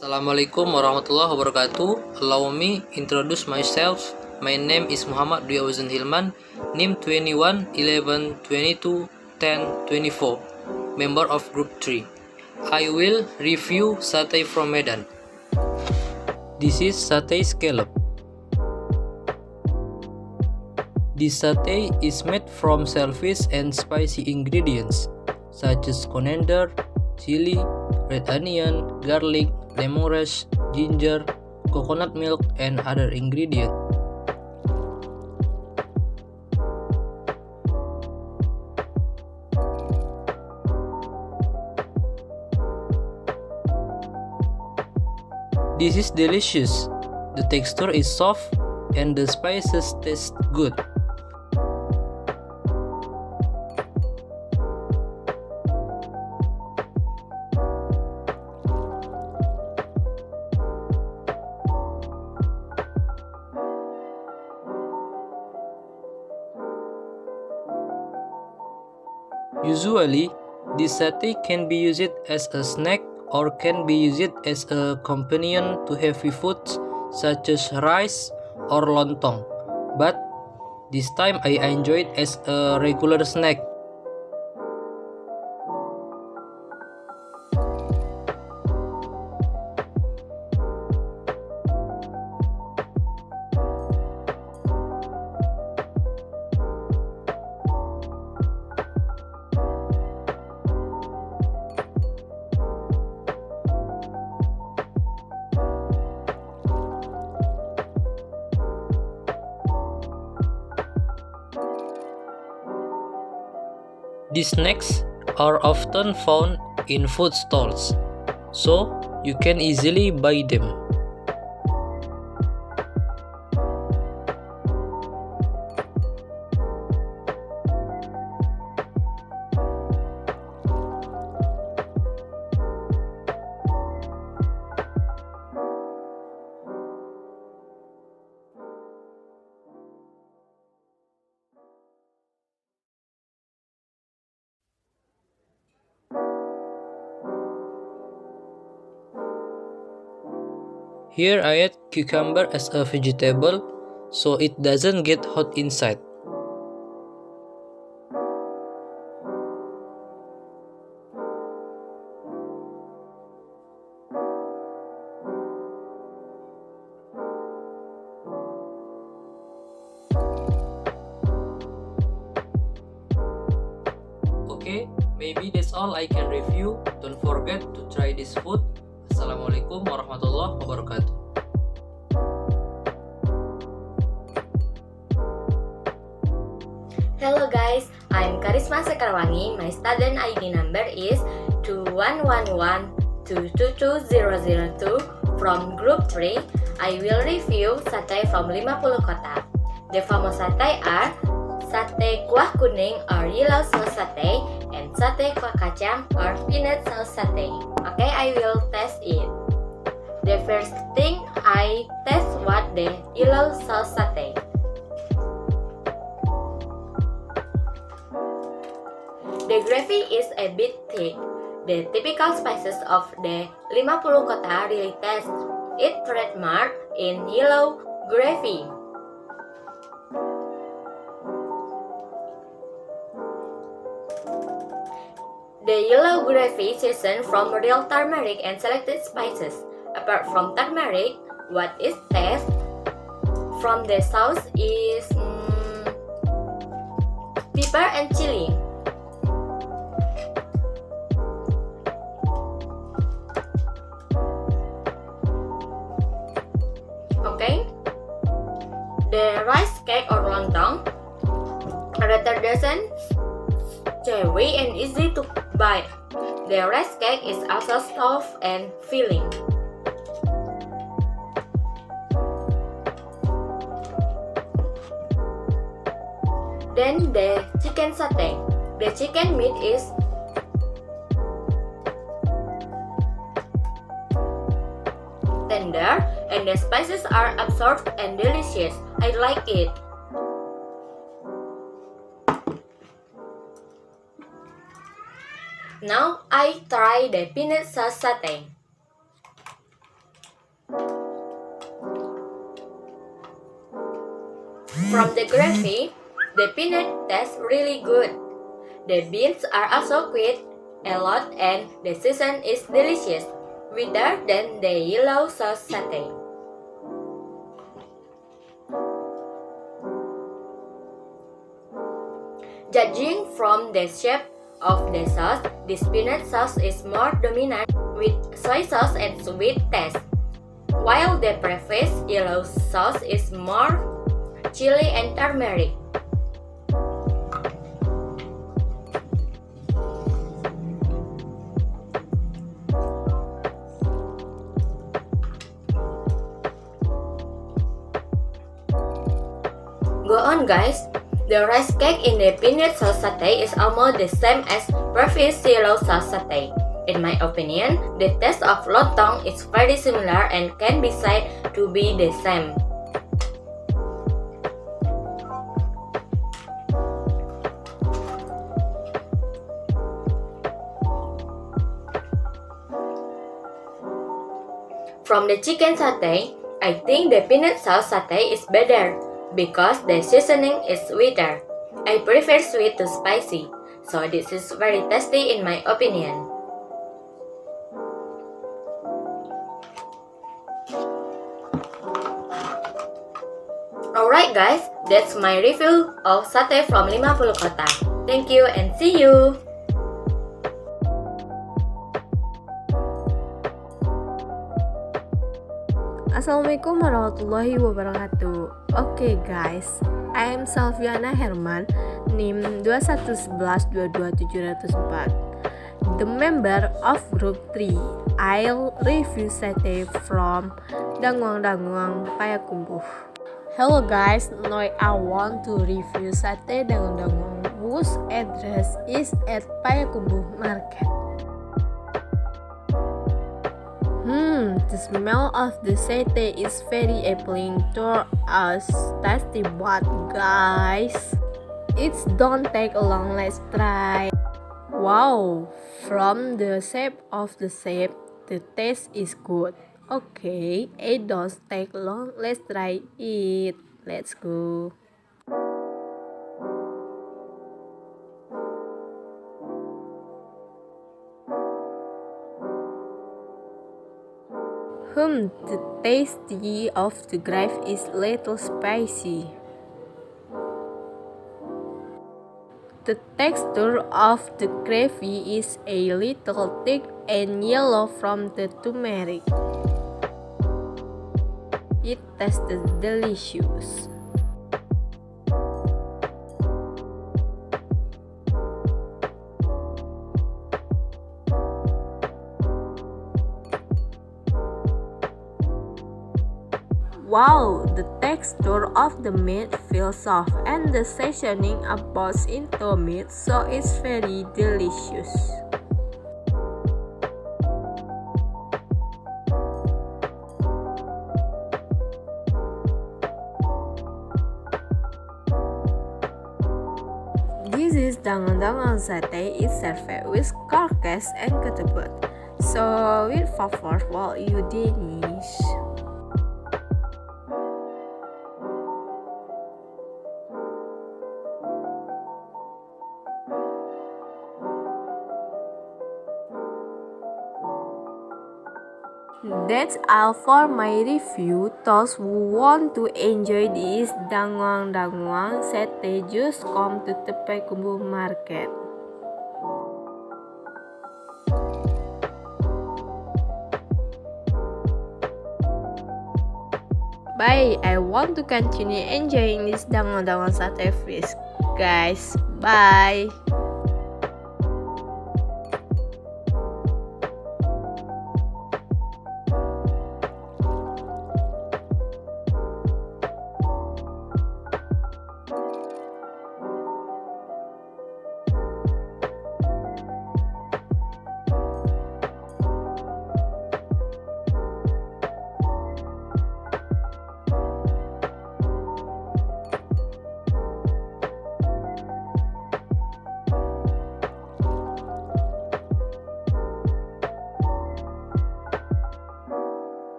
Assalamualaikum warahmatullahi wabarakatuh. Allow me introduce myself. My name is Muhammad Auzan Hilman, NIM 21 11 22 10 24, member of Group 3. I will review satay from Medan. This is satay scallop. This satay is made from shellfish and spicy ingredients such as coriander, chili, red onion, garlic, lemongrass, ginger, coconut milk, and other ingredients. This is delicious. The texture is soft and the spices taste good. Usually, this satay can be used as a snack or can be used as a companion to heavy foods such as rice or lontong. But this time I enjoyed as a regular snack. These snacks are often found in food stalls, so you can easily buy them. Here I add cucumber as a vegetable so it doesn't get hot inside. Okay, maybe that's all I can review. Don't forget to try this food. Assalamualaikum warahmatullahi wabarakatuh. Hello guys, I'm Kharisma Sekar Wangi. My student ID number is 2111222002 from Group 3. I will review satay from 50 kota. The famous satay are satay kuah kuning or yellow sauce satay and satay kuah kacang or peanut sauce satay. Okay, I will test it. The first thing I test what the yellow sauce satay. The gravy is a bit thick. The typical spices of the 50 kota really taste it trademark in yellow gravy. The yellow gravy seasoned from real turmeric and selected spices. Apart from turmeric, what is taste from the sauce is pepper and chili. Okay, the rice cake or lontong rather doesn't chewy and easy to bite. The rice cake is also soft and filling. Then the chicken satay. The chicken meat is tender and the spices are absorbed and delicious. I like it. Now I try the peanut sauce satay. From the gravy, the peanut tastes really good. The beans are also quite a lot and the season is delicious, better than the yellow sauce satay. Judging from the shape of the sauce, this peanut sauce is more dominant with soy sauce and sweet taste, while the previous yellow sauce is more chili and turmeric. Go on guys! The rice cake in the peanut sauce satay is almost the same as previous yellow sauce satay. In my opinion, the taste of lontong is very similar and can be said to be the same. From the chicken satay, I think the peanut sauce satay is better because the seasoning is sweeter. I prefer sweet to spicy, so this is very tasty in my opinion. Alright guys, that's my review of satay from 50 kota. Thank you and see you! Assalamualaikum warahmatullahi wabarakatuh. Okay guys, I am Shelviana Herman, NIM 211122704, the member of group 3. I'll review satay from Dangwang Payakumbuh. Hello guys, now I want to review satay Dangwang whose address is at Payakumbuh Market. The smell of the satay is very appealing to us tasty but guys, it don't take long, let's try. Wow, from the shape of the shape, the taste is good. Okay, it don't take long, let's try it. Let's go. The tasty of the gravy is little spicy. The texture of the gravy is a little thick and yellow from the turmeric. It tastes delicious. Wow, the texture of the meat feels soft and the seasoning absorbs into meat, so it's very delicious. This is dangan-dangan satay is served with carcass and ketebut, so with favor while you dinish. That's all for my review. Those who want to enjoy this dangwang satay just come to the Payakumbuh Market. Bye. I want to continue enjoying this dangwang satay fish, guys. Bye.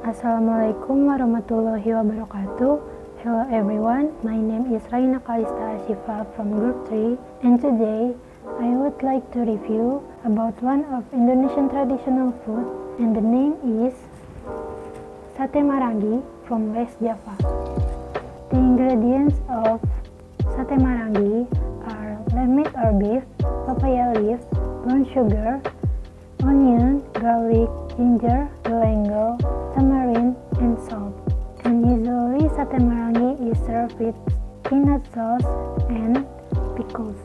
Assalamualaikum warahmatullahi wabarakatuh. Hello everyone, my name is Raina Callista As-syifa from Group 3, and today I would like to review about one of Indonesian traditional food, and the name is Sate Marangi from West Java. The ingredients of Sate Marangi are lamb meat or beef, papaya leaf, brown sugar, onion, garlic, ginger, galangal, tamarind, and salt. And usually Sate Marangi is served with peanut sauce and pickles.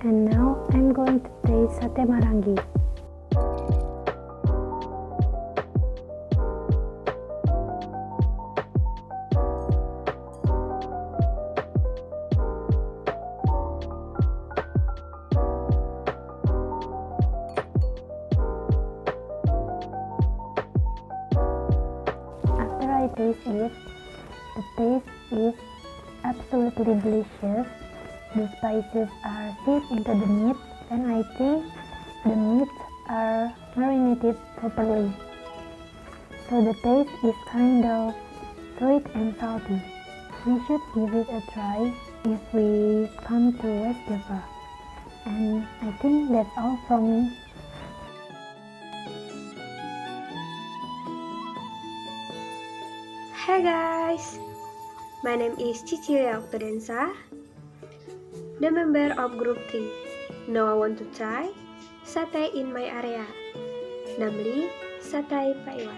And now I'm going to taste Sate Marangi. The taste is absolutely delicious. The spices are seeped into the meat, and I think the meats are marinated properly. So the taste is kind of sweet and salty. We should give it a try if we come to West Java. And I think that's all from me. Hi guys, my name is Cicilia Oktodensa, the member of Group 3. Now I want to try satay in my area, namely Satay Paiwan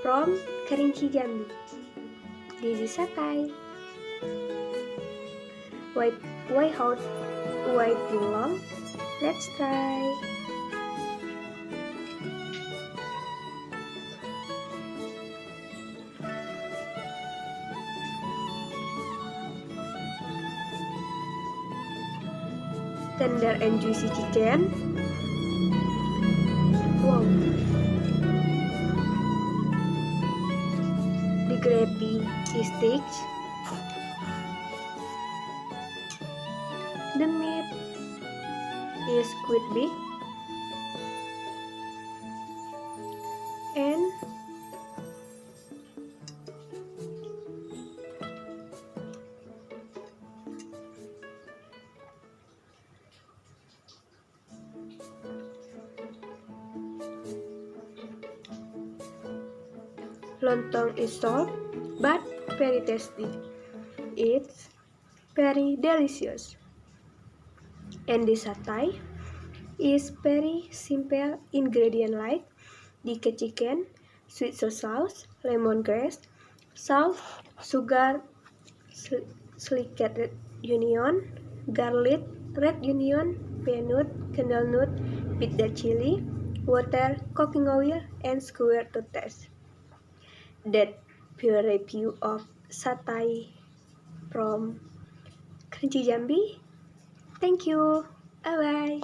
from Kerinci Jambi. This is satay. Why hot? Why too long? Let's try. Tender and juicy chicken. Wow. The gravy is thick. The meat is quite big. And lontong is soft but very tasty. It's very delicious. And the satay is very simple ingredient like the chicken, sweet soy sauce, lemongrass, salt, sugar, sliced red onion, garlic, red onion, peanut, candle nut, pita chili, water, cooking oil, and square to taste. That pure review of satay from Kerinci Jambi. Thank you. Bye bye.